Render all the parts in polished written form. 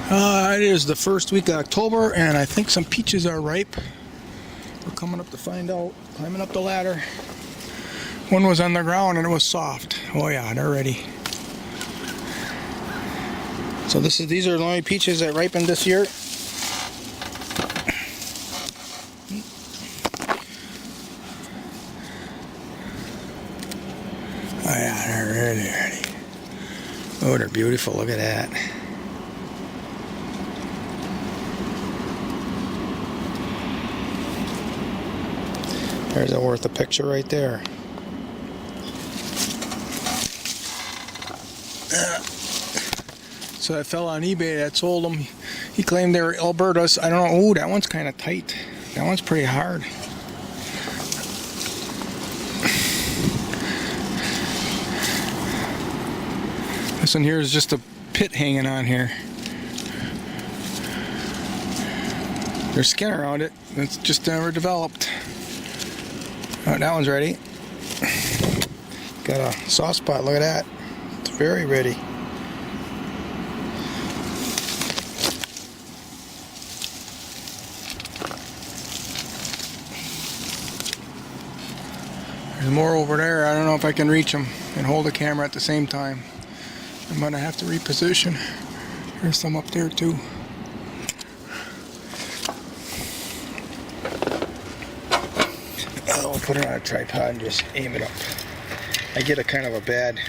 It is the first week of October, and I think some peaches are ripe. We're coming up to find out. Climbing up the ladder. One was on the ground and it was soft. Oh yeah, they're ready. So these are the only peaches that ripened this year. Oh yeah, they're really ready. Oh, they're beautiful. Look at that. There's worth a picture right there. So that fella on eBay that sold them, he claimed they were Albertas. I don't know. Oh, that one's kind of tight. That one's pretty hard. This one here is just a pit hanging on here. There's skin around it. It's just never developed. Oh, that one's ready. Got a soft spot. Look at that. It's very ready. There's more over there. I don't know if I can reach them and hold the camera at the same time. I'm gonna have to reposition. There's some up there too. I'll put it on a tripod and just aim it up. I get a kind of a bad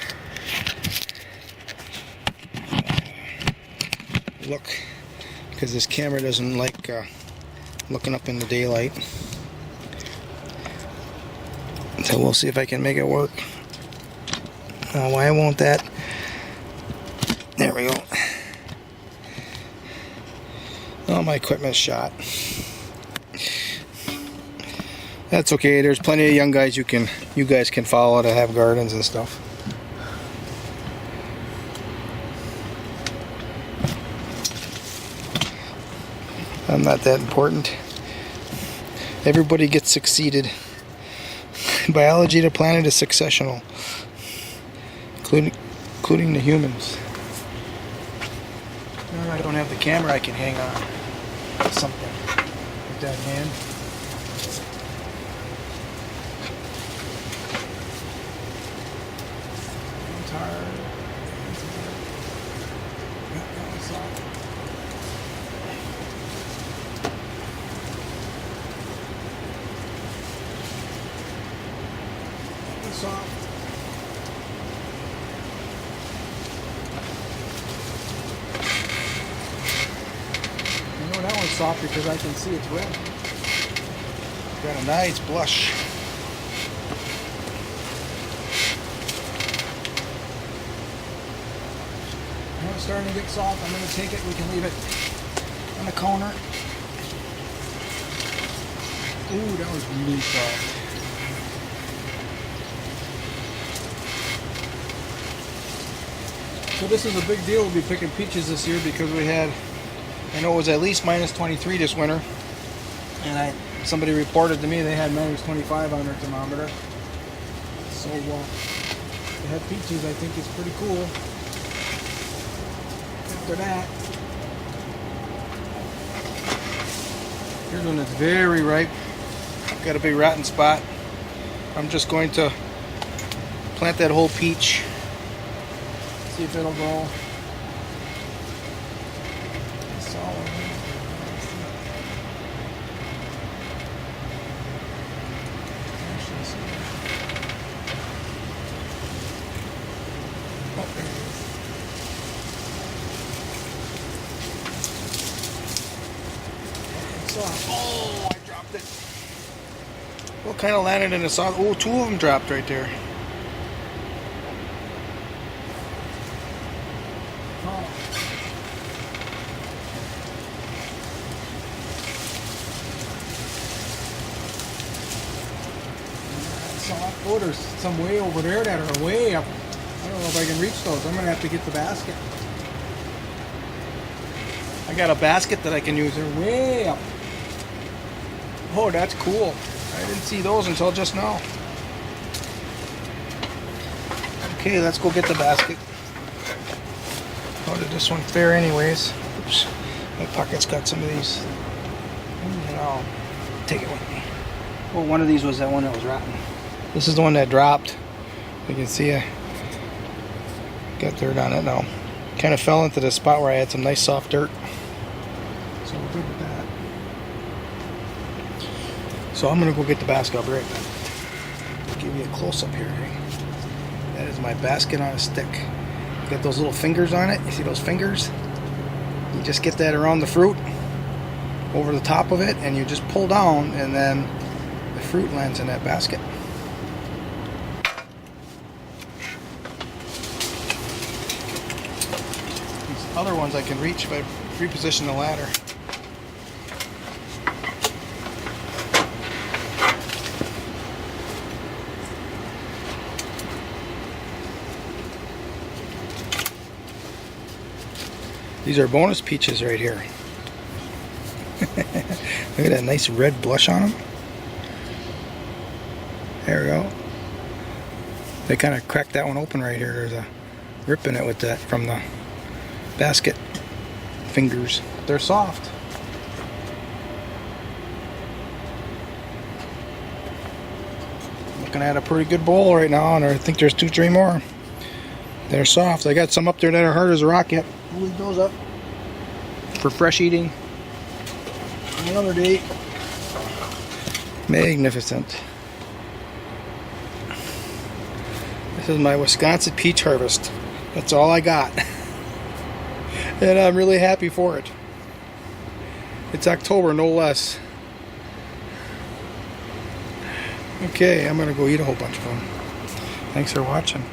look because this camera doesn't like looking up in the daylight. So we'll see if I can make it work. Why won't that? There we go. Oh, my equipment's shot. That's okay. There's plenty of young guys you guys can follow to have gardens and stuff. I'm not that important. Everybody gets succeeded. Biology of the planet is successional, including the humans. No, I don't have the camera I can hang on. Something with that hand. I'm tired. That was soft. Soft. I know that one's soft because I can see it's red. Got a nice blush. Now it's starting to get soft. I'm going to take it. We can leave it on the corner. Ooh, that was really soft. So this is a big deal. We'll be picking peaches this year because we had, I know it was at least minus 23 this winter, and somebody reported to me they had minus 25 on their thermometer. So to have peaches, I think, is pretty cool. After that, here's one that's very ripe. Got a big rotten spot. I'm just going to plant that whole peach. See if it'll go. Solid. Oh, there it is. Oh, I dropped it. What kind of landed in the soft? Oh, two of them dropped right there. Oh, there's some way over there that are way up. I don't know if I can reach those. I'm going to have to get the basket. I got a basket that I can use. They're way up. Oh, that's cool. I didn't see those until just now. Okay, let's go get the basket. How did this one fare anyways? Oops. My pocket's got some of these. And I'll take it with me. Well, one of these was that one that was rotten. This is the one that dropped. You can see I got dirt on it now. Kind of fell into the spot where I had some nice soft dirt. So we're good with that. So I'm going to go get the basket. I'll be right back. Give you a close-up here. That is my basket on a stick. Got those little fingers on it. You see those fingers? You just get that around the fruit, over the top of it, and you just pull down, and then the fruit lands in that basket. These other ones I can reach if I reposition the ladder. These are bonus peaches right here. Look at that nice red blush on them. There we go. They kind of cracked that one open right here. There's a rip in it with that from the basket fingers. They're soft. Looking at a pretty good bowl right now, and I think there's 2-3 more. They're soft. I got some up there that are hard as a rock yet. We'll leave those up for fresh eating another day. Magnificent. This is my Wisconsin peach harvest. That's all I got. And I'm really happy for it. It's October, no less. Okay, I'm going to go eat a whole bunch of them. Thanks for watching.